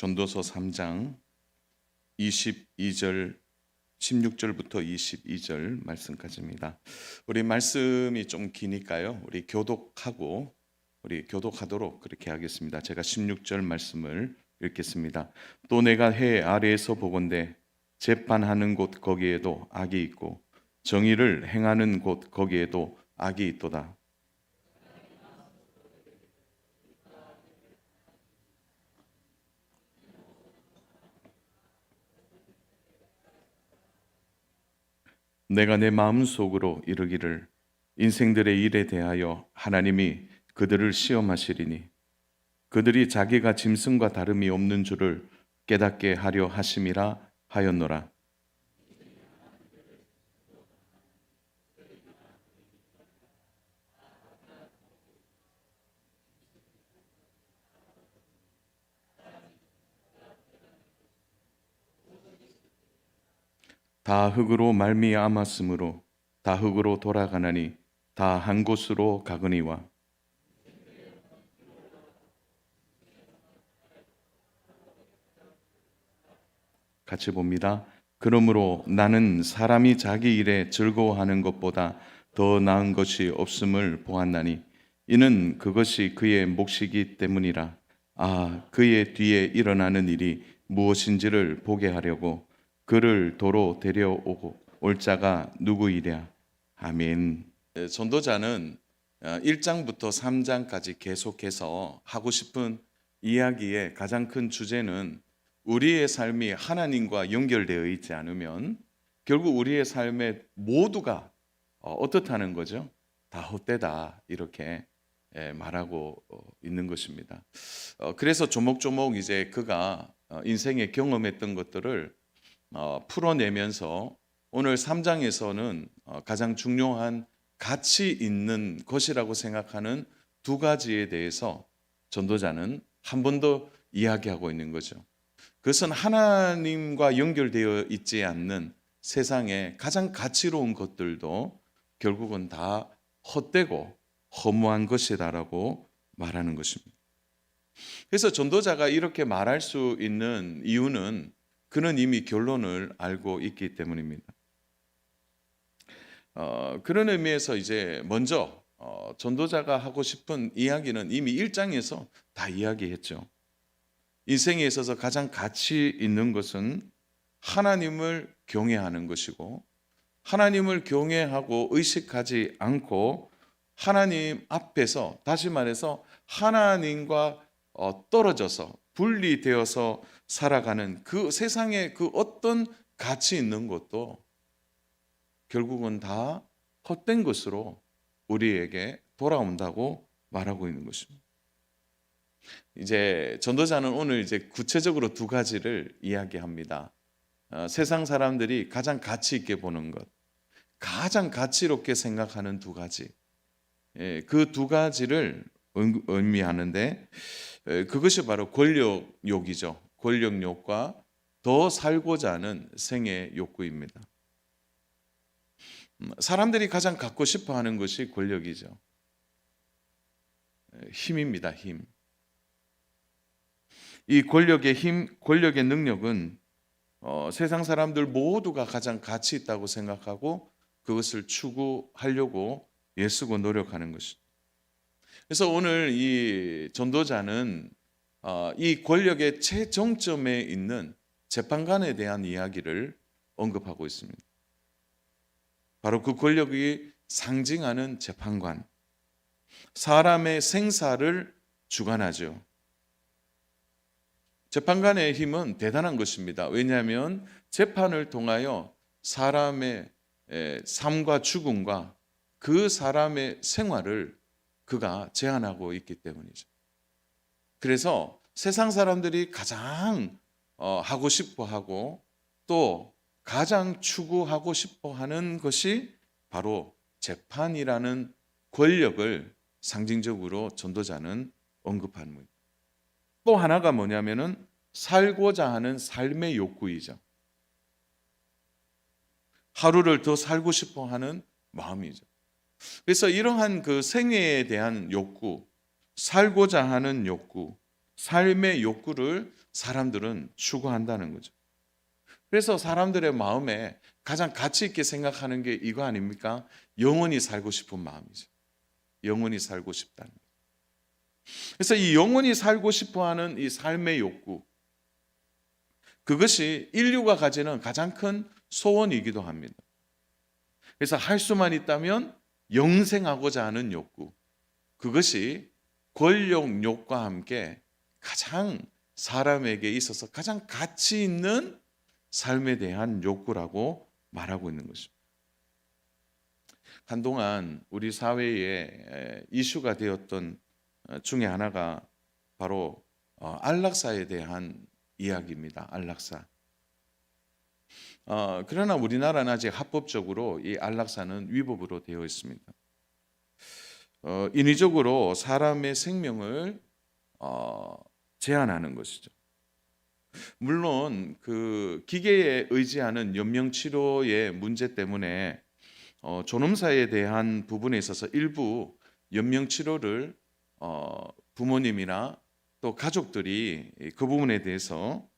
전도서 3장 22절 16절부터 22절 말씀까지입니다. 우리 말씀이 좀 기니까요. 우리 교독하도록 그렇게 하겠습니다. 제가 16절 말씀을 읽겠습니다. 또 내가 해 아래에서 보건대 재판하는 곳 거기에도 악이 있고 정의를 행하는 곳 거기에도 악이 있도다. 내가 내 마음속으로 이르기를 인생들의 일에 대하여 하나님이 그들을 시험하시리니 그들이 자기가 짐승과 다름이 없는 줄을 깨닫게 하려 하심이라 하였노라. 다 흙으로 말미암았으므로 다 흙으로 돌아가나니 다 한 곳으로 가거니와. 같이 봅니다. 그러므로 나는 사람이 자기 일에 즐거워하는 것보다 더 나은 것이 없음을 보았나니 이는 그것이 그의 몫이기 때문이라. 그의 뒤에 일어나는 일이 무엇인지를 보게 하려고 그를 도로 데려오고 올 자가 누구이랴. 아멘. 전도자는 1장부터 3장까지 계속해서 하고 싶은 이야기의 가장 큰 주제는 우리의 삶이 하나님과 연결되어 있지 않으면 결국 우리의 삶의 모두가 어떻다는 거죠? 다 헛되다 이렇게 말하고 있는 것입니다. 그래서 조목조목 이제 그가 인생에 경험했던 것들을 풀어내면서 오늘 3장에서는 가장 중요한 가치 있는 것이라고 생각하는 두 가지에 대해서 전도자는 한 번 더 이야기하고 있는 거죠. 그것은 하나님과 연결되어 있지 않는 세상의 가장 가치로운 것들도 결국은 다 헛되고 허무한 것이다라고 말하는 것입니다. 그래서 전도자가 이렇게 말할 수 있는 이유는 그는 이미 결론을 알고 있기 때문입니다. 그런 의미에서 이제 먼저 전도자가 하고 싶은 이야기는 이미 1장에서 다 이야기했죠. 인생에 있어서 가장 가치 있는 것은 하나님을 경외하는 것이고 하나님을 경외하고 의식하지 않고 하나님 앞에서 다시 말해서 하나님과 떨어져서 분리되어서 살아가는 그 세상의 그 어떤 가치 있는 것도 결국은 다 헛된 것으로 우리에게 돌아온다고 말하고 있는 것입니다. 이제 전도자는 오늘 이제 구체적으로 두 가지를 이야기합니다. 세상 사람들이 가장 가치 있게 보는 것, 가장 가치롭게 생각하는 두 가지, 그 두 가지를 의미하는데 그것이 바로 권력욕이죠. 권력욕과 더 살고자 하는 생애 욕구입니다. 사람들이 가장 갖고 싶어 하는 것이 권력이죠. 힘입니다, 힘. 이 권력의 힘, 권력의 능력은 세상 사람들 모두가 가장 가치 있다고 생각하고 그것을 추구하려고 애쓰고 노력하는 것입니다. 그래서 오늘 이 전도자는 이 권력의 최정점에 있는 재판관에 대한 이야기를 언급하고 있습니다. 바로 그 권력이 상징하는 재판관, 사람의 생사를 주관하죠. 재판관의 힘은 대단한 것입니다. 왜냐하면 재판을 통하여 사람의 삶과 죽음과 그 사람의 생활을 그가 제한하고 있기 때문이죠. 그래서 세상 사람들이 가장 하고 싶어하고 또 가장 추구하고 싶어하는 것이 바로 재판이라는 권력을 상징적으로 전도자는 언급하는 겁니다. 또 하나가 뭐냐면은 살고자 하는 삶의 욕구이죠. 하루를 더 살고 싶어 하는 마음이죠. 그래서 이러한 그 생애에 대한 욕구, 살고자 하는 욕구, 삶의 욕구를 사람들은 추구한다는 거죠. 그래서 사람들의 마음에 가장 가치 있게 생각하는 게 이거 아닙니까? 영원히 살고 싶은 마음이죠. 영원히 살고 싶다는 거죠. 그래서 이 영원히 살고 싶어하는 이 삶의 욕구, 그것이 인류가 가지는 가장 큰 소원이기도 합니다. 그래서 할 수만 있다면 영생하고자 하는 욕구, 그것이 권력욕과 함께 가장 사람에게 있어서 가장 가치 있는 삶에 대한 욕구라고 말하고 있는 것입니다. 한동안 우리 사회에 이슈가 되었던 중에 하나가 바로 안락사에 대한 이야기입니다. 안락사. 그러나 우리나라는 아직 합법적으로 이 안락사는 위법으로 되어 있습니다. 인위적으로 사람의 생명을 제한하는 것이죠. 물론 그 기계에 의지하는 연명 치료의 문제 때문에 존엄사에 대한 부분에 있어서 일부 연명 치료를 부모님이나 또 가족들이 그 부분에 대해서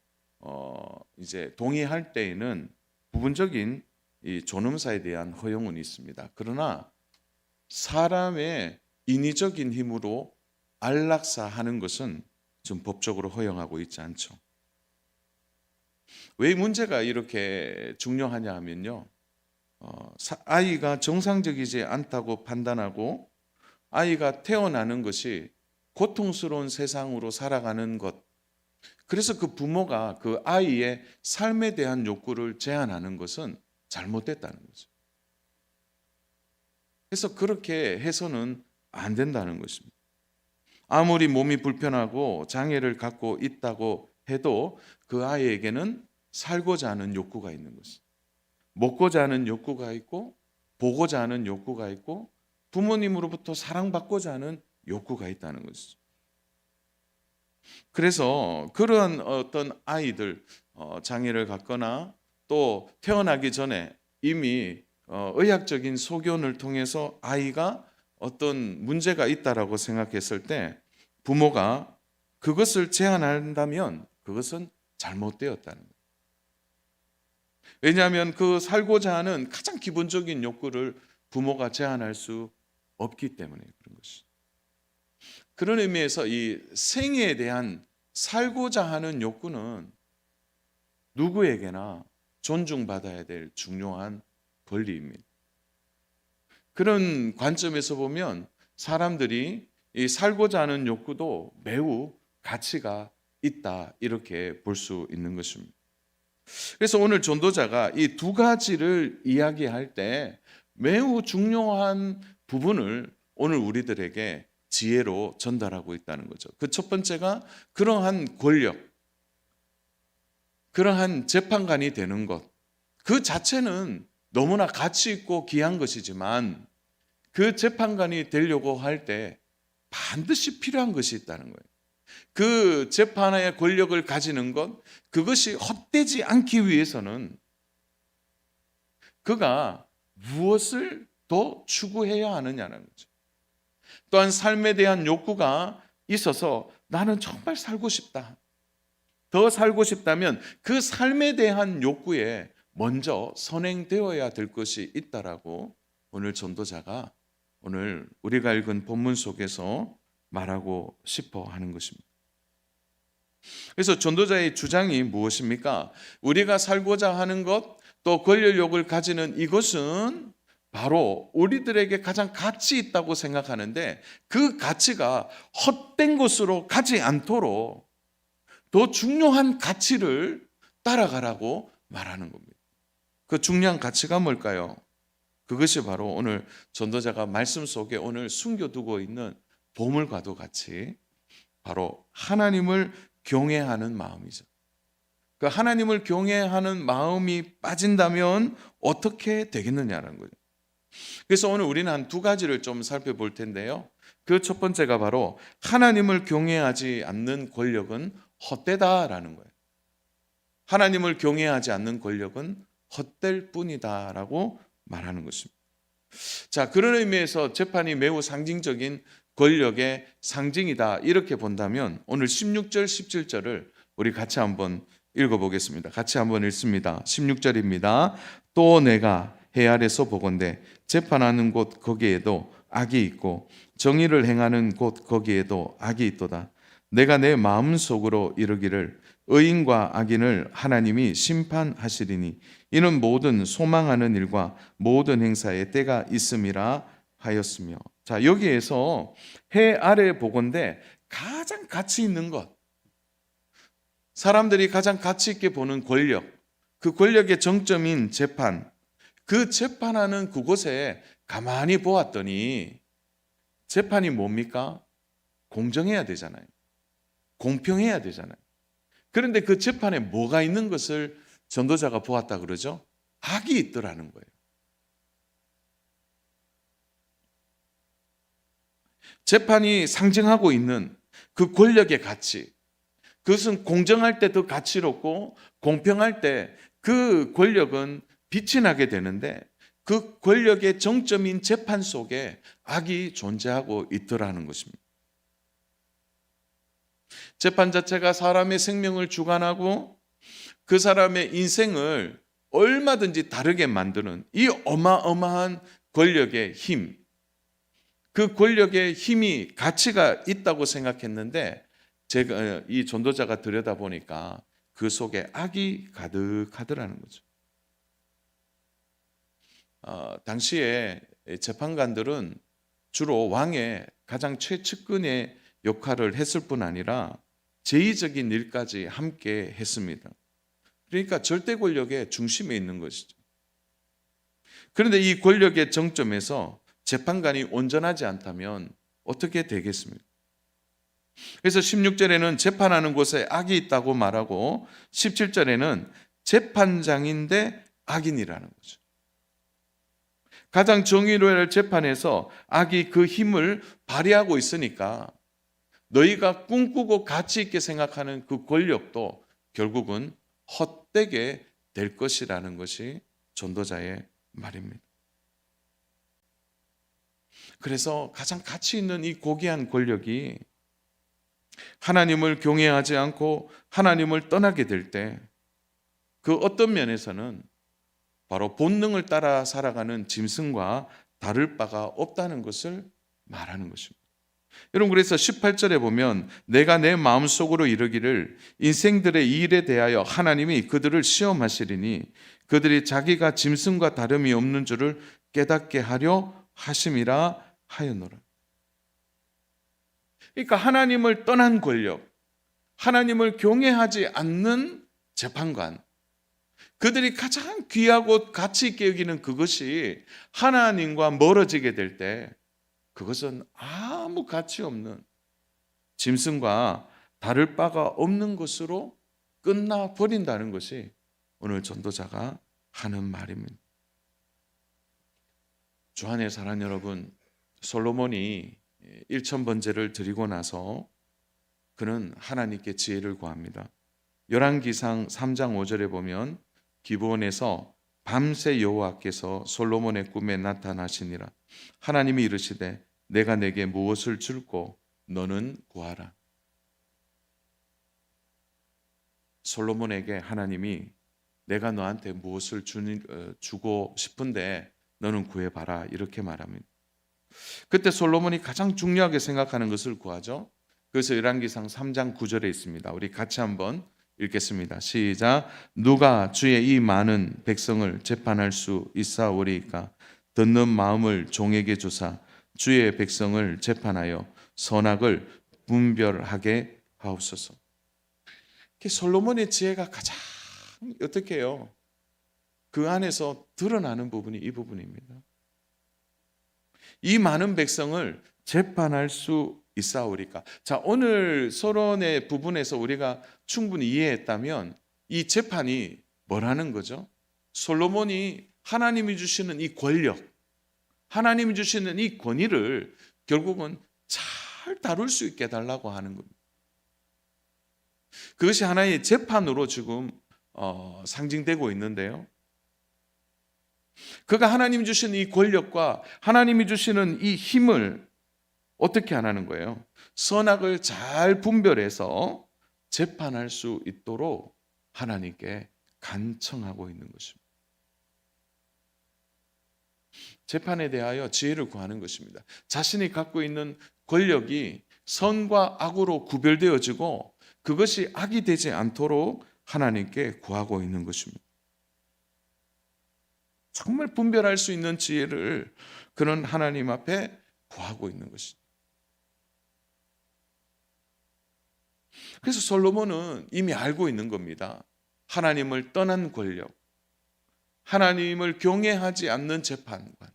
이제 동의할 때에는 부분적인 이 존엄사에 대한 허용은 있습니다. 그러나 사람의 인위적인 힘으로 안락사하는 것은 좀 법적으로 허용하고 있지 않죠. 왜 문제가 이렇게 중요하냐 하면요, 아이가 정상적이지 않다고 판단하고 아이가 태어나는 것이 고통스러운 세상으로 살아가는 것, 그래서 그 부모가 그 아이의 삶에 대한 욕구를 제한하는 것은 잘못됐다는 거죠. 그래서 그렇게 해서는 안 된다는 것입니다. 아무리 몸이 불편하고 장애를 갖고 있다고 해도 그 아이에게는 살고자 하는 욕구가 있는 것입니다. 먹고자 하는 욕구가 있고, 보고자 하는 욕구가 있고, 부모님으로부터 사랑받고자 하는 욕구가 있다는 것이죠. 그래서 그런 어떤 아이들, 장애를 갖거나 또 태어나기 전에 이미 의학적인 소견을 통해서 아이가 어떤 문제가 있다라고 생각했을 때 부모가 그것을 제한한다면 그것은 잘못되었다는 거예요. 왜냐하면 그 살고자 하는 가장 기본적인 욕구를 부모가 제한할 수 없기 때문에 그런 것이죠. 그런 의미에서 이 생에 대한 살고자 하는 욕구는 누구에게나 존중받아야 될 중요한 권리입니다. 그런 관점에서 보면 사람들이 이 살고자 하는 욕구도 매우 가치가 있다, 이렇게 볼 수 있는 것입니다. 그래서 오늘 전도자가 이 두 가지를 이야기할 때 매우 중요한 부분을 오늘 우리들에게 지혜로 전달하고 있다는 거죠. 그 첫 번째가 그러한 권력, 그러한 재판관이 되는 것, 그 자체는 너무나 가치 있고 귀한 것이지만 그 재판관이 되려고 할 때 반드시 필요한 것이 있다는 거예요. 그 재판의 권력을 가지는 것, 그것이 헛되지 않기 위해서는 그가 무엇을 더 추구해야 하느냐는 거죠. 또한 삶에 대한 욕구가 있어서 나는 정말 살고 싶다, 더 살고 싶다면 그 삶에 대한 욕구에 먼저 선행되어야 될 것이 있다라고 오늘 전도자가 오늘 우리가 읽은 본문 속에서 말하고 싶어 하는 것입니다. 그래서 전도자의 주장이 무엇입니까? 우리가 살고자 하는 것, 또 권력욕을 가지는 이것은 바로 우리들에게 가장 가치 있다고 생각하는데 그 가치가 헛된 것으로 가지 않도록 더 중요한 가치를 따라가라고 말하는 겁니다. 그 중요한 가치가 뭘까요? 그것이 바로 오늘 전도자가 말씀 속에 오늘 숨겨두고 있는 보물과도 같이 바로 하나님을 경외하는 마음이죠. 그 하나님을 경외하는 마음이 빠진다면 어떻게 되겠느냐는 거예요. 그래서 오늘 우리는 한 두 가지를 좀 살펴볼 텐데요. 그 첫 번째가 바로 하나님을 경외하지 않는 권력은 헛되다라는 거예요. 하나님을 경외하지 않는 권력은 헛될 뿐이다라고 말하는 것입니다. 자, 그런 의미에서 재판이 매우 상징적인 권력의 상징이다 이렇게 본다면 오늘 16절 17절을 우리 같이 한번 읽어보겠습니다. 같이 한번 읽습니다. 16절입니다. 또 내가 해 아래서 보건대 재판하는 곳 거기에도 악이 있고 정의를 행하는 곳 거기에도 악이 있도다. 내가 내 마음속으로 이르기를 의인과 악인을 하나님이 심판하시리니 이는 모든 소망하는 일과 모든 행사에 때가 있음이라 하였으며. 자, 여기에서 해 아래 보건대 가장 가치 있는 것, 사람들이 가장 가치 있게 보는 권력, 그 권력의 정점인 재판, 그 재판하는 그곳에 가만히 보았더니 재판이 뭡니까? 공정해야 되잖아요. 공평해야 되잖아요. 그런데 그 재판에 뭐가 있는 것을 전도자가 보았다 그러죠? 악이 있더라는 거예요. 재판이 상징하고 있는 그 권력의 가치, 그것은 공정할 때 더 가치롭고 공평할 때 그 권력은 빛이 나게 되는데 그 권력의 정점인 재판 속에 악이 존재하고 있더라는 것입니다. 재판 자체가 사람의 생명을 주관하고 그 사람의 인생을 얼마든지 다르게 만드는 이 어마어마한 권력의 힘, 그 권력의 힘이 가치가 있다고 생각했는데 제가 이 전도자가 들여다보니까 그 속에 악이 가득하더라는 거죠. 당시에 재판관들은 주로 왕의 가장 최측근의 역할을 했을 뿐 아니라 제의적인 일까지 함께 했습니다. 그러니까 절대 권력의 중심에 있는 것이죠. 그런데 이 권력의 정점에서 재판관이 온전하지 않다면 어떻게 되겠습니까? 그래서 16절에는 재판하는 곳에 악이 있다고 말하고 17절에는 재판장인데 악인이라는 거죠. 가장 정의로울 재판에서 악이 그 힘을 발휘하고 있으니까 너희가 꿈꾸고 가치 있게 생각하는 그 권력도 결국은 헛되게 될 것이라는 것이 전도자의 말입니다. 그래서 가장 가치 있는 이 고귀한 권력이 하나님을 경외하지 않고 하나님을 떠나게 될 때 그 어떤 면에서는 바로 본능을 따라 살아가는 짐승과 다를 바가 없다는 것을 말하는 것입니다. 여러분, 그래서 18절에 보면 내가 내 마음속으로 이르기를 인생들의 일에 대하여 하나님이 그들을 시험하시리니 그들이 자기가 짐승과 다름이 없는 줄을 깨닫게 하려 하심이라 하였노라. 그러니까 하나님을 떠난 권력, 하나님을 경외하지 않는 재판관, 그들이 가장 귀하고 가치 있게 여기는 그것이 하나님과 멀어지게 될 때 그것은 아무 가치 없는 짐승과 다를 바가 없는 것으로 끝나버린다는 것이 오늘 전도자가 하는 말입니다. 주안의 사랑 여러분, 솔로몬이 1,000번제를 드리고 나서 그는 하나님께 지혜를 구합니다. 열왕기상 3장 5절에 보면 기브온에서 밤새 여호와께서 솔로몬의 꿈에 나타나시니라. 하나님이 이르시되 내가 내게 무엇을 줄고 너는 구하라. 솔로몬에게 하나님이 내가 너한테 무엇을 주고 싶은데 너는 구해봐라 이렇게 말합니다. 그때 솔로몬이 가장 중요하게 생각하는 것을 구하죠. 그래서 열왕기상 3장 9절에 있습니다. 우리 같이 한번 읽겠습니다. 시작. 누가 주의 이 많은 백성을 재판할 수 있사오리이까? 듣는 마음을 종에게 주사 주의 백성을 재판하여 선악을 분별하게 하옵소서. 솔로몬의 지혜가 가장 어떻게 해요? 그 안에서 드러나는 부분이 이 부분입니다. 이 많은 백성을 재판할 수 있사오리까? 자, 오늘 서론의 부분에서 우리가 충분히 이해했다면 이 재판이 뭐라는 거죠? 솔로몬이 하나님이 주시는 이 권력, 하나님이 주시는 이 권위를 결국은 잘 다룰 수 있게 해달라고 하는 겁니다. 그것이 하나의 재판으로 지금 상징되고 있는데요. 그가 하나님이 주시는 이 권력과 하나님이 주시는 이 힘을 어떻게 하라는 거예요? 선악을 잘 분별해서 재판할 수 있도록 하나님께 간청하고 있는 것입니다. 재판에 대하여 지혜를 구하는 것입니다. 자신이 갖고 있는 권력이 선과 악으로 구별되어지고 그것이 악이 되지 않도록 하나님께 구하고 있는 것입니다. 정말 분별할 수 있는 지혜를 그는 하나님 앞에 구하고 있는 것입니다. 그래서 솔로몬은 이미 알고 있는 겁니다. 하나님을 떠난 권력, 하나님을 경외하지 않는 재판관,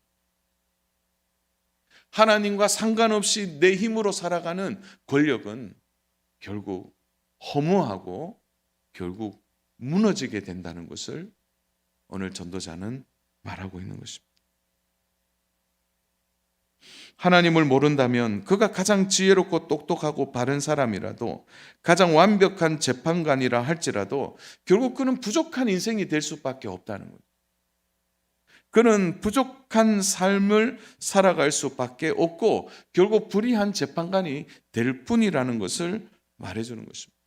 하나님과 상관없이 내 힘으로 살아가는 권력은 결국 허무하고 결국 무너지게 된다는 것을 오늘 전도자는 말하고 있는 것입니다. 하나님을 모른다면 그가 가장 지혜롭고 똑똑하고 바른 사람이라도 가장 완벽한 재판관이라 할지라도 결국 그는 부족한 인생이 될 수밖에 없다는 거예요. 그는 부족한 삶을 살아갈 수밖에 없고 결국 불의한 재판관이 될 뿐이라는 것을 말해주는 것입니다.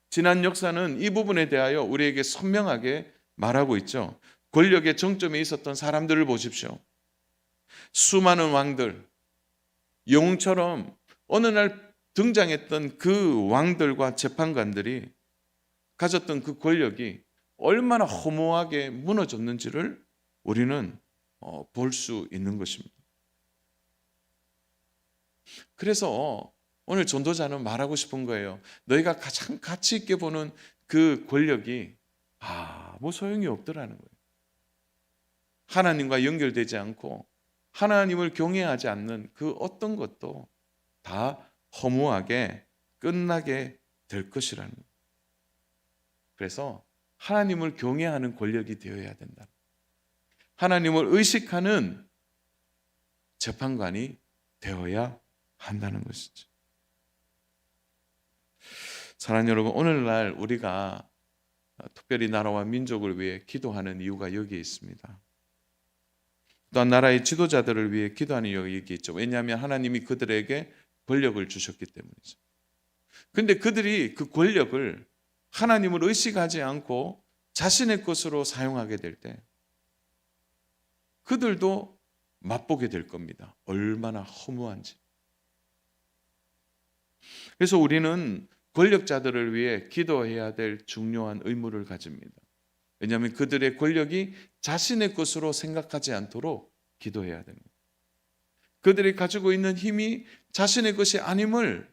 지난 역사는 이 부분에 대하여 우리에게 선명하게 말하고 있죠. 권력의 정점에 있었던 사람들을 보십시오. 수많은 왕들, 영웅처럼 어느 날 등장했던 그 왕들과 재판관들이 가졌던 그 권력이 얼마나 허무하게 무너졌는지를 우리는 볼 수 있는 것입니다. 그래서 오늘 전도자는 말하고 싶은 거예요. 너희가 가장 가치 있게 보는 그 권력이 아무 소용이 없더라는 거예요. 하나님과 연결되지 않고 하나님을 경외하지 않는 그 어떤 것도 다 허무하게 끝나게 될 것이라는 거예요. 그래서 하나님을 경외하는 권력이 되어야 된다. 하나님을 의식하는 재판관이 되어야 한다는 것이죠. 사랑하는 여러분, 오늘날 우리가 특별히 나라와 민족을 위해 기도하는 이유가 여기에 있습니다. 또한 나라의 지도자들을 위해 기도하는 이유가 여기 있죠. 왜냐하면 하나님이 그들에게 권력을 주셨기 때문이죠. 그런데 그들이 그 권력을 하나님을 의식하지 않고 자신의 것으로 사용하게 될 때 그들도 맛보게 될 겁니다. 얼마나 허무한지. 그래서 우리는 권력자들을 위해 기도해야 될 중요한 의무를 가집니다. 왜냐하면 그들의 권력이 자신의 것으로 생각하지 않도록 기도해야 됩니다. 그들이 가지고 있는 힘이 자신의 것이 아님을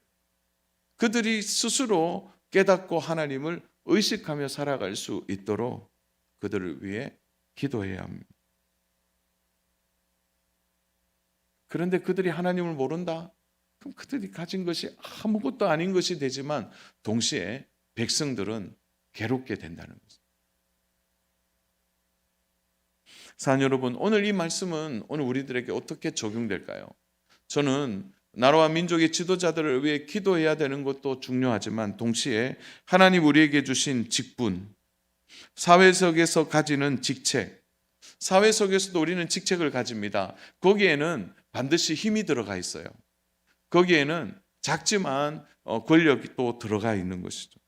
그들이 스스로 깨닫고 하나님을 의식하며 살아갈 수 있도록 그들을 위해 기도해야 합니다. 그런데 그들이 하나님을 모른다? 그럼 그들이 가진 것이 아무것도 아닌 것이 되지만 동시에 백성들은 괴롭게 된다는 거죠. 사랑하는 여러분, 오늘 이 말씀은 오늘 우리들에게 어떻게 적용될까요? 저는 나라와 민족의 지도자들을 위해 기도해야 되는 것도 중요하지만 동시에 하나님 우리에게 주신 직분, 사회 속에서 가지는 직책, 사회 속에서도 우리는 직책을 가집니다. 거기에는 반드시 힘이 들어가 있어요. 거기에는 작지만 권력이 또 들어가 있는 것이죠.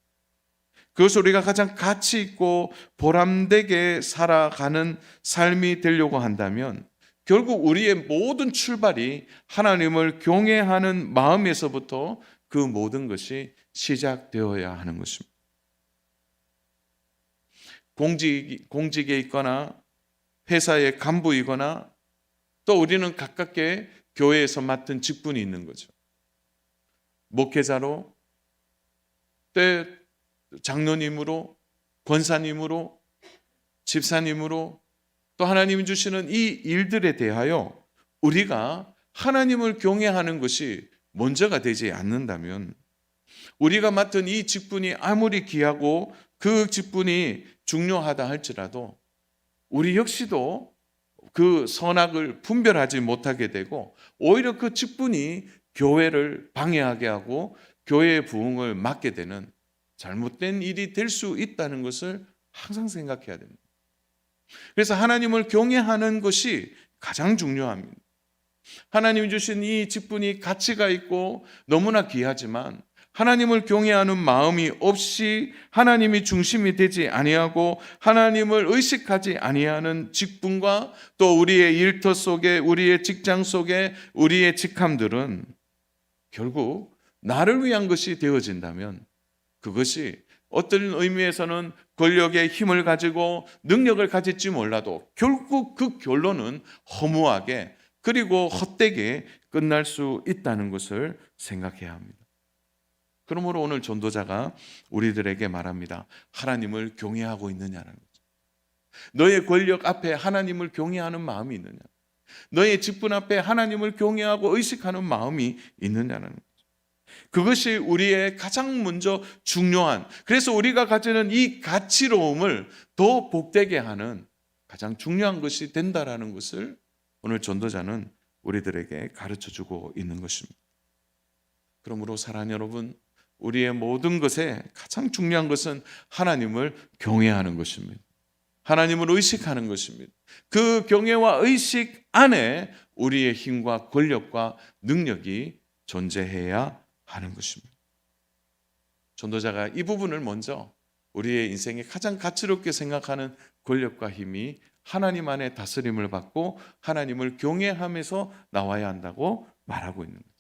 그것을 우리가 가장 가치 있고 보람되게 살아가는 삶이 되려고 한다면 결국 우리의 모든 출발이 하나님을 경외하는 마음에서부터 그 모든 것이 시작되어야 하는 것입니다. 공직에 있거나 회사의 간부이거나 또 우리는 가깝게 교회에서 맡은 직분이 있는 거죠. 목회자로, 또 장로님으로, 권사님으로, 집사님으로 또 하나님이 주시는 이 일들에 대하여 우리가 하나님을 경외하는 것이 먼저가 되지 않는다면 우리가 맡은 이 직분이 아무리 귀하고 그 직분이 중요하다 할지라도 우리 역시도 그 선악을 분별하지 못하게 되고 오히려 그 직분이 교회를 방해하게 하고 교회의 부흥을 막게 되는 잘못된 일이 될 수 있다는 것을 항상 생각해야 됩니다. 그래서 하나님을 경외하는 것이 가장 중요합니다. 하나님이 주신 이 직분이 가치가 있고 너무나 귀하지만 하나님을 경외하는 마음이 없이 하나님이 중심이 되지 아니하고 하나님을 의식하지 아니하는 직분과 또 우리의 일터 속에, 우리의 직장 속에, 우리의 직함들은 결국 나를 위한 것이 되어진다면 그것이 어떤 의미에서는 권력의 힘을 가지고 능력을 가질지 몰라도 결국 그 결론은 허무하게 그리고 헛되게 끝날 수 있다는 것을 생각해야 합니다. 그러므로 오늘 전도자가 우리들에게 말합니다. 하나님을 경외하고 있느냐는 거죠. 너의 권력 앞에 하나님을 경외하는 마음이 있느냐, 너의 직분 앞에 하나님을 경외하고 의식하는 마음이 있느냐는 거죠. 그것이 우리의 가장 먼저 중요한, 그래서 우리가 가지는 이 가치로움을 더 복되게 하는 가장 중요한 것이 된다라는 것을 오늘 전도자는 우리들에게 가르쳐주고 있는 것입니다. 그러므로 사랑하는 여러분, 우리의 모든 것에 가장 중요한 것은 하나님을 경외하는 것입니다. 하나님을 의식하는 것입니다. 그 경외와 의식 안에 우리의 힘과 권력과 능력이 존재해야 하는 것입니다. 전도자가 이 부분을 먼저 우리의 인생에 가장 가치롭게 생각하는 권력과 힘이 하나님 안에 다스림을 받고 하나님을 경외하면서 나와야 한다고 말하고 있는 거죠.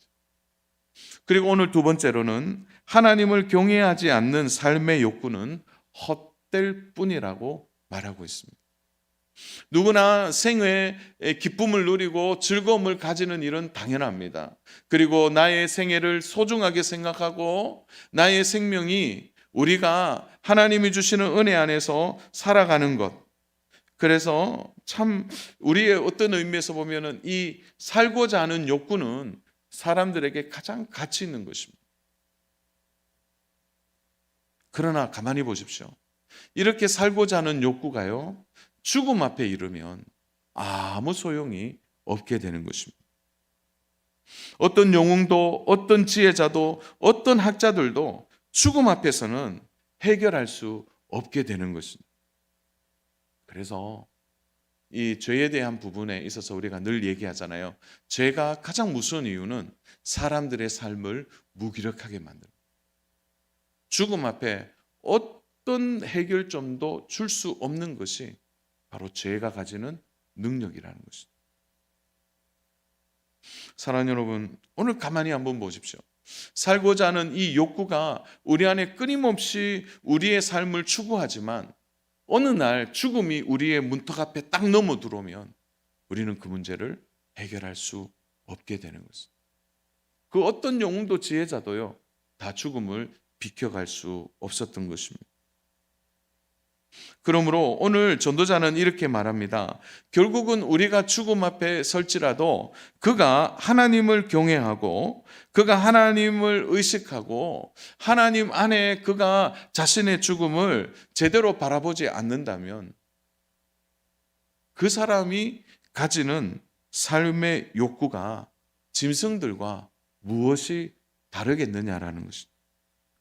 그리고 오늘 두 번째로는 하나님을 경외하지 않는 삶의 욕구는 헛될 뿐이라고 말하고 있습니다. 누구나 생애의 기쁨을 누리고 즐거움을 가지는 일은 당연합니다. 그리고 나의 생애를 소중하게 생각하고 나의 생명이 우리가 하나님이 주시는 은혜 안에서 살아가는 것, 그래서 참 우리의 어떤 의미에서 보면은 이 살고자 하는 욕구는 사람들에게 가장 가치 있는 것입니다. 그러나 가만히 보십시오. 이렇게 살고자 하는 욕구가요, 죽음 앞에 이르면 아무 소용이 없게 되는 것입니다. 어떤 영웅도, 어떤 지혜자도, 어떤 학자들도 죽음 앞에서는 해결할 수 없게 되는 것입니다. 그래서 이 죄에 대한 부분에 있어서 우리가 늘 얘기하잖아요. 죄가 가장 무서운 이유는 사람들의 삶을 무기력하게 만듭니다. 죽음 앞에 어떤 해결점도 줄 수 없는 것이 바로 죄가 가지는 능력이라는 것입니다. 사랑하는 여러분, 오늘 가만히 한번 보십시오. 살고자 하는 이 욕구가 우리 안에 끊임없이 우리의 삶을 추구하지만 어느 날 죽음이 우리의 문턱 앞에 딱 넘어 들어오면 우리는 그 문제를 해결할 수 없게 되는 것입니다. 그 어떤 영웅도 지혜자도요, 다 죽음을 비켜갈 수 없었던 것입니다. 그러므로 오늘 전도자는 이렇게 말합니다. 결국은 우리가 죽음 앞에 설지라도 그가 하나님을 경외하고 그가 하나님을 의식하고 하나님 안에 그가 자신의 죽음을 제대로 바라보지 않는다면 그 사람이 가지는 삶의 욕구가 짐승들과 무엇이 다르겠느냐라는 것입니다.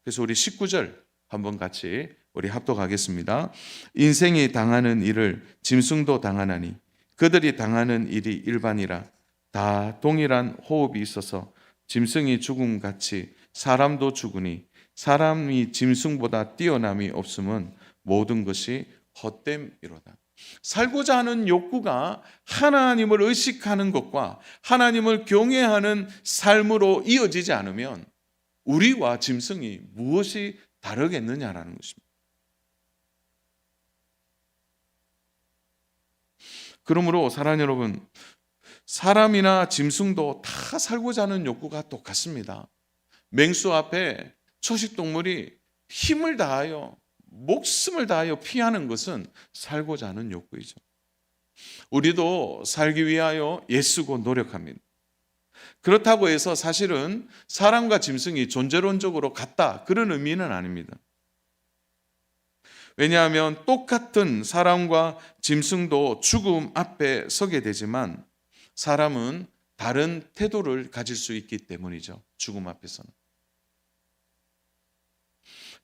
그래서 우리 19절 한번 같이 우리 합독하겠습니다. 인생이 당하는 일을 짐승도 당하나니 그들이 당하는 일이 일반이라. 다 동일한 호흡이 있어서 짐승이 죽음같이 사람도 죽으니 사람이 짐승보다 뛰어남이 없음은 모든 것이 헛됨이로다. 살고자 하는 욕구가 하나님을 의식하는 것과 하나님을 경외하는 삶으로 이어지지 않으면 우리와 짐승이 무엇이 다르겠느냐라는 것입니다. 그러므로 사랑하는 여러분, 사람이나 짐승도 다 살고자 하는 욕구가 똑같습니다. 맹수 앞에 초식동물이 힘을 다하여 목숨을 다하여 피하는 것은 살고자 하는 욕구이죠. 우리도 살기 위하여 애쓰고 노력합니다. 그렇다고 해서 사실은 사람과 짐승이 존재론적으로 같다, 그런 의미는 아닙니다. 왜냐하면 똑같은 사람과 짐승도 죽음 앞에 서게 되지만 사람은 다른 태도를 가질 수 있기 때문이죠. 죽음 앞에서는.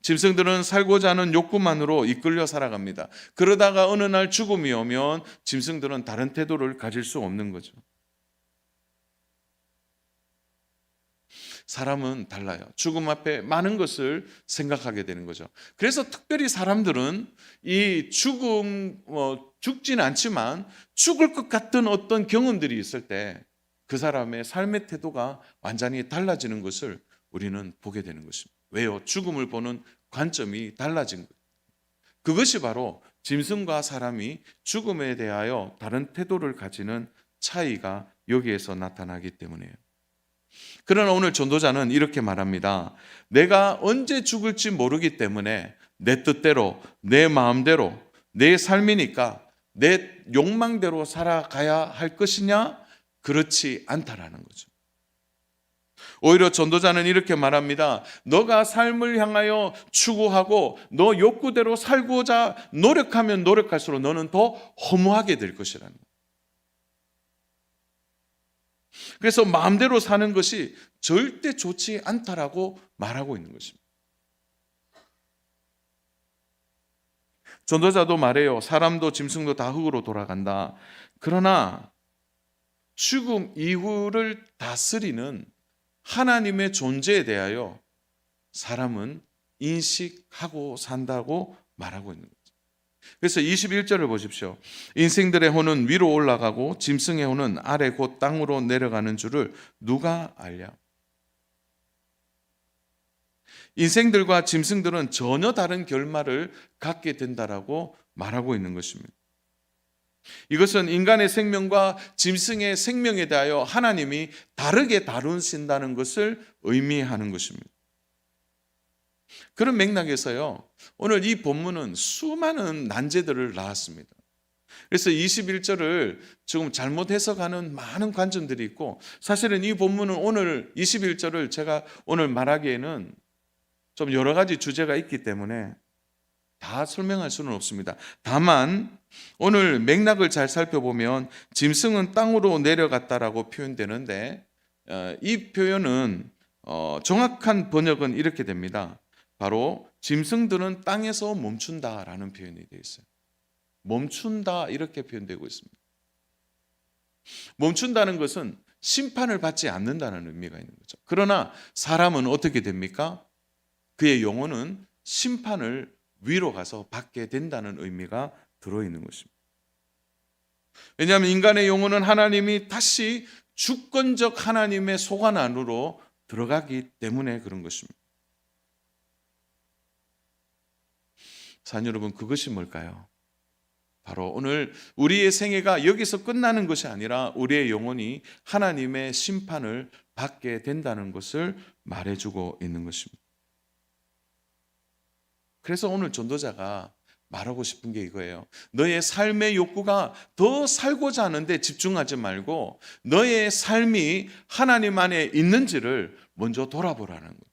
짐승들은 살고자 하는 욕구만으로 이끌려 살아갑니다. 그러다가 어느 날 죽음이 오면 짐승들은 다른 태도를 가질 수 없는 거죠. 사람은 달라요. 죽음 앞에 많은 것을 생각하게 되는 거죠. 그래서 특별히 사람들은 이 죽지는 않지만 죽을 것 같은 어떤 경험들이 있을 때 그 사람의 삶의 태도가 완전히 달라지는 것을 우리는 보게 되는 것입니다. 왜요? 죽음을 보는 관점이 달라진 거예요. 그것이 바로 짐승과 사람이 죽음에 대하여 다른 태도를 가지는 차이가 여기에서 나타나기 때문이에요. 그러나 오늘 전도자는 이렇게 말합니다. 내가 언제 죽을지 모르기 때문에 내 뜻대로, 내 마음대로, 내 삶이니까 내 욕망대로 살아가야 할 것이냐? 그렇지 않다라는 거죠. 오히려 전도자는 이렇게 말합니다. 너가 삶을 향하여 추구하고 너 욕구대로 살고자 노력하면 노력할수록 너는 더 허무하게 될 것이라는 거예요. 그래서 마음대로 사는 것이 절대 좋지 않다라고 말하고 있는 것입니다. 전도자도 말해요. 사람도 짐승도 다 흙으로 돌아간다. 그러나 죽음 이후를 다스리는 하나님의 존재에 대하여 사람은 인식하고 산다고 말하고 있는 거죠. 그래서 21절을 보십시오. 인생들의 혼은 위로 올라가고 짐승의 혼은 아래 곧 땅으로 내려가는 줄을 누가 알랴? 인생들과 짐승들은 전혀 다른 결말을 갖게 된다라고 말하고 있는 것입니다. 이것은 인간의 생명과 짐승의 생명에 대하여 하나님이 다르게 다루신다는 것을 의미하는 것입니다. 그런 맥락에서요, 오늘 이 본문은 수많은 난제들을 낳았습니다. 그래서 21절을 조금 잘못 해석하는 많은 관점들이 있고, 사실은 이 본문은 오늘 21절을 제가 오늘 말하기에는 좀 여러 가지 주제가 있기 때문에 다 설명할 수는 없습니다. 다만 오늘 맥락을 잘 살펴보면 짐승은 땅으로 내려갔다라고 표현되는데, 이 표현은 정확한 번역은 이렇게 됩니다. 바로 짐승들은 땅에서 멈춘다라는 표현이 되어 있어요. 멈춘다 이렇게 표현되고 있습니다. 멈춘다는 것은 심판을 받지 않는다는 의미가 있는 거죠. 그러나 사람은 어떻게 됩니까? 그의 영혼은 심판을 위로 가서 받게 된다는 의미가 들어있는 것입니다. 왜냐하면 인간의 영혼은 하나님이 다시 주권적 하나님의 소관 안으로 들어가기 때문에 그런 것입니다. 사랑 여러분, 그것이 뭘까요? 바로 오늘 우리의 생애가 여기서 끝나는 것이 아니라 우리의 영혼이 하나님의 심판을 받게 된다는 것을 말해주고 있는 것입니다. 그래서 오늘 전도자가 말하고 싶은 게 이거예요. 너의 삶의 욕구가 더 살고자 하는데 집중하지 말고 너의 삶이 하나님 안에 있는지를 먼저 돌아보라는 거예요.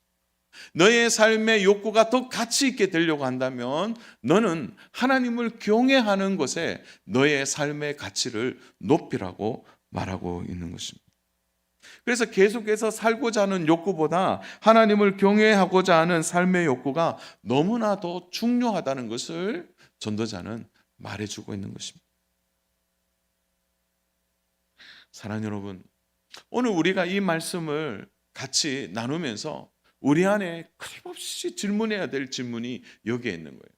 너의 삶의 욕구가 더 가치 있게 되려고 한다면 너는 하나님을 경외하는 것에 너의 삶의 가치를 높이라고 말하고 있는 것입니다. 그래서 계속해서 살고자 하는 욕구보다 하나님을 경외하고자 하는 삶의 욕구가 너무나 더 중요하다는 것을 전도자는 말해주고 있는 것입니다. 사랑하는 여러분, 오늘 우리가 이 말씀을 같이 나누면서 우리 안에 끊임없이 질문해야 될 질문이 여기에 있는 거예요.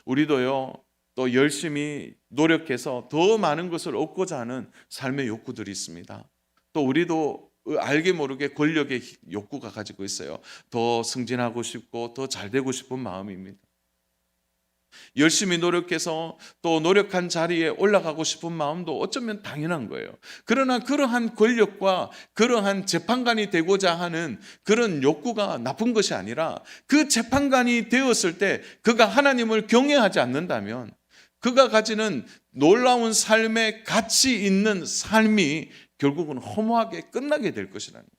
우리도요, 또 열심히 노력해서 더 많은 것을 얻고자 하는 삶의 욕구들이 있습니다. 또 우리도 알게 모르게 권력의 욕구가 가지고 있어요. 더 승진하고 싶고 더 잘 되고 싶은 마음입니다. 열심히 노력해서 또 노력한 자리에 올라가고 싶은 마음도 어쩌면 당연한 거예요. 그러나 그러한 권력과 그러한 재판관이 되고자 하는 그런 욕구가 나쁜 것이 아니라 그 재판관이 되었을 때 그가 하나님을 경외하지 않는다면 그가 가지는 놀라운 삶의 가치 있는 삶이 결국은 허무하게 끝나게 될 것이라는 거예요.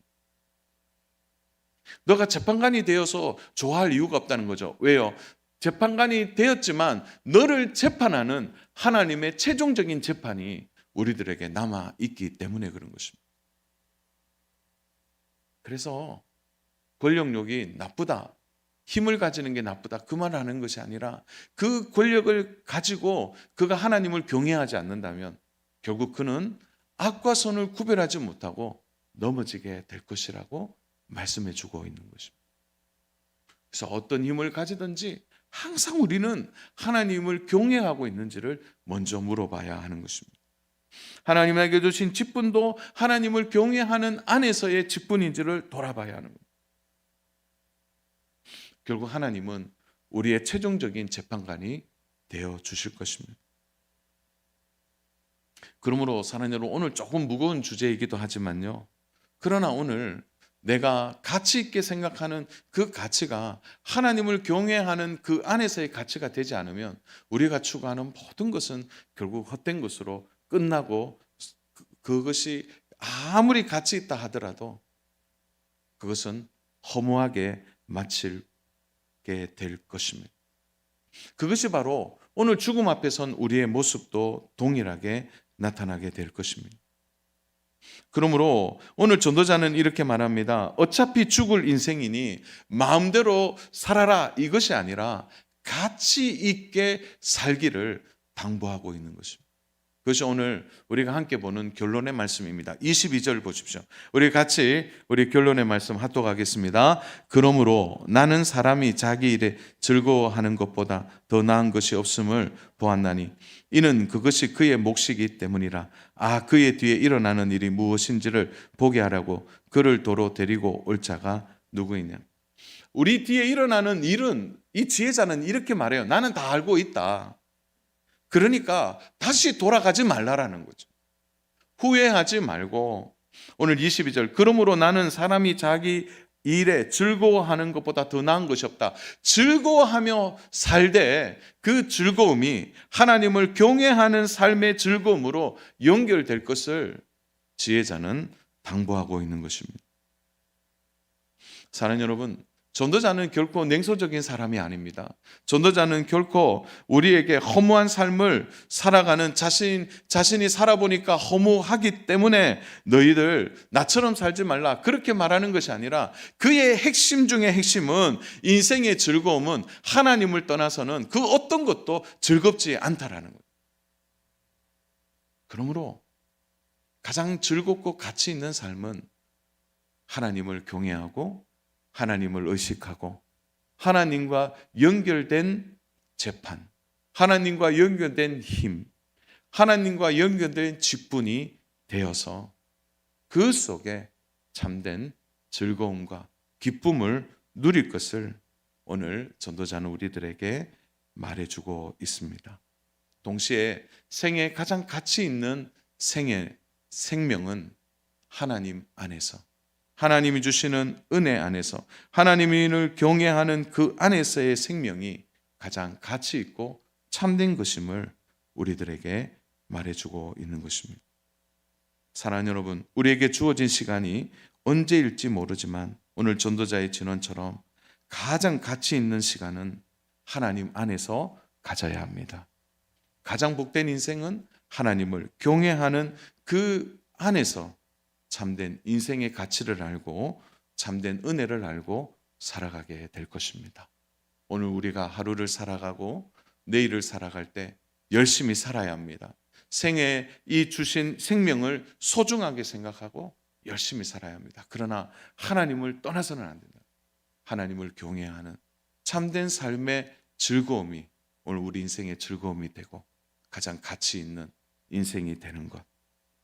너가 재판관이 되어서 좋아할 이유가 없다는 거죠. 왜요? 재판관이 되었지만 너를 재판하는 하나님의 최종적인 재판이 우리들에게 남아 있기 때문에 그런 것입니다. 그래서 권력욕이 나쁘다, 힘을 가지는 게 나쁘다, 그 말을 하는 것이 아니라 그 권력을 가지고 그가 하나님을 경외하지 않는다면 결국 그는 악과 선을 구별하지 못하고 넘어지게 될 것이라고 말씀해 주고 있는 것입니다. 그래서 어떤 힘을 가지든지 항상 우리는 하나님을 경외하고 있는지를 먼저 물어봐야 하는 것입니다. 하나님에게 주신 직분도 하나님을 경외하는 안에서의 직분인지를 돌아봐야 하는 겁니다. 결국 하나님은 우리의 최종적인 재판관이 되어 주실 것입니다. 그러므로 사랑하는 여러분, 오늘 조금 무거운 주제이기도 하지만요, 그러나 오늘 내가 가치 있게 생각하는 그 가치가 하나님을 경외하는 그 안에서의 가치가 되지 않으면 우리가 추구하는 모든 것은 결국 헛된 것으로 끝나고, 그것이 아무리 가치 있다 하더라도 그것은 허무하게 마치게 될 것입니다. 그것이 바로 오늘 죽음 앞에 선 우리의 모습도 동일하게 나타나게 될 것입니다. 그러므로 오늘 전도자는 이렇게 말합니다. 어차피 죽을 인생이니 마음대로 살아라, 이것이 아니라 가치 있게 살기를 당부하고 있는 것입니다. 그것이 오늘 우리가 함께 보는 결론의 말씀입니다. 22절 보십시오. 우리 같이 결론의 말씀 합독하겠습니다. 그러므로 나는 사람이 자기 일에 즐거워하는 것보다 더 나은 것이 없음을 보았나니 이는 그것이 그의 몫이기 때문이라. 그의 뒤에 일어나는 일이 무엇인지를 보게 하라고 그를 도로 데리고 올 자가 누구이냐. 우리 뒤에 일어나는 일은, 이 지혜자는 이렇게 말해요. 나는 다 알고 있다. 그러니까 다시 돌아가지 말라라는 거죠. 후회하지 말고, 오늘 22절, 그러므로 나는 사람이 자기 일에 즐거워하는 것보다 더 나은 것이 없다. 즐거워하며 살되 그 즐거움이 하나님을 경외하는 삶의 즐거움으로 연결될 것을 지혜자는 당부하고 있는 것입니다. 사랑하는 여러분, 전도자는 결코 냉소적인 사람이 아닙니다. 전도자는 결코 우리에게 허무한 삶을 살아가는, 자신이 살아보니까 허무하기 때문에 너희들 나처럼 살지 말라, 그렇게 말하는 것이 아니라 그의 핵심 중의 핵심은, 인생의 즐거움은 하나님을 떠나서는 그 어떤 것도 즐겁지 않다라는 거예요. 그러므로 가장 즐겁고 가치 있는 삶은 하나님을 경외하고 하나님을 의식하고 하나님과 연결된 재판, 하나님과 연결된 힘, 하나님과 연결된 직분이 되어서 그 속에 참된 즐거움과 기쁨을 누릴 것을 오늘 전도자는 우리들에게 말해주고 있습니다. 동시에 생에 가장 가치 있는 생명은 하나님 안에서, 하나님이 주시는 은혜 안에서, 하나님을 경외하는 그 안에서의 생명이 가장 가치 있고 참된 것임을 우리들에게 말해주고 있는 것입니다. 사랑하는 여러분, 우리에게 주어진 시간이 언제일지 모르지만 오늘 전도자의 진언처럼 가장 가치 있는 시간은 하나님 안에서 가져야 합니다. 가장 복된 인생은 하나님을 경외하는 그 안에서 참된 인생의 가치를 알고 참된 은혜를 알고 살아가게 될 것입니다. 오늘 우리가 하루를 살아가고 내일을 살아갈 때 열심히 살아야 합니다. 생에 이 주신 생명을 소중하게 생각하고 열심히 살아야 합니다. 그러나 하나님을 떠나서는 안 된다. 하나님을 경외하는 참된 삶의 즐거움이 오늘 우리 인생의 즐거움이 되고 가장 가치 있는 인생이 되는 것,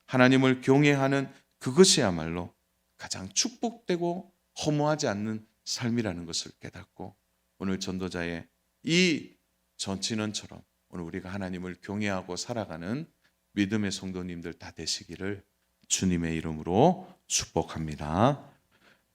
하나님을 경외하는 그것이야말로 가장 축복되고 허무하지 않는 삶이라는 것을 깨닫고 오늘 전도자의 이 진언처럼 오늘 우리가 하나님을 경외하고 살아가는 믿음의 성도님들 다 되시기를 주님의 이름으로 축복합니다.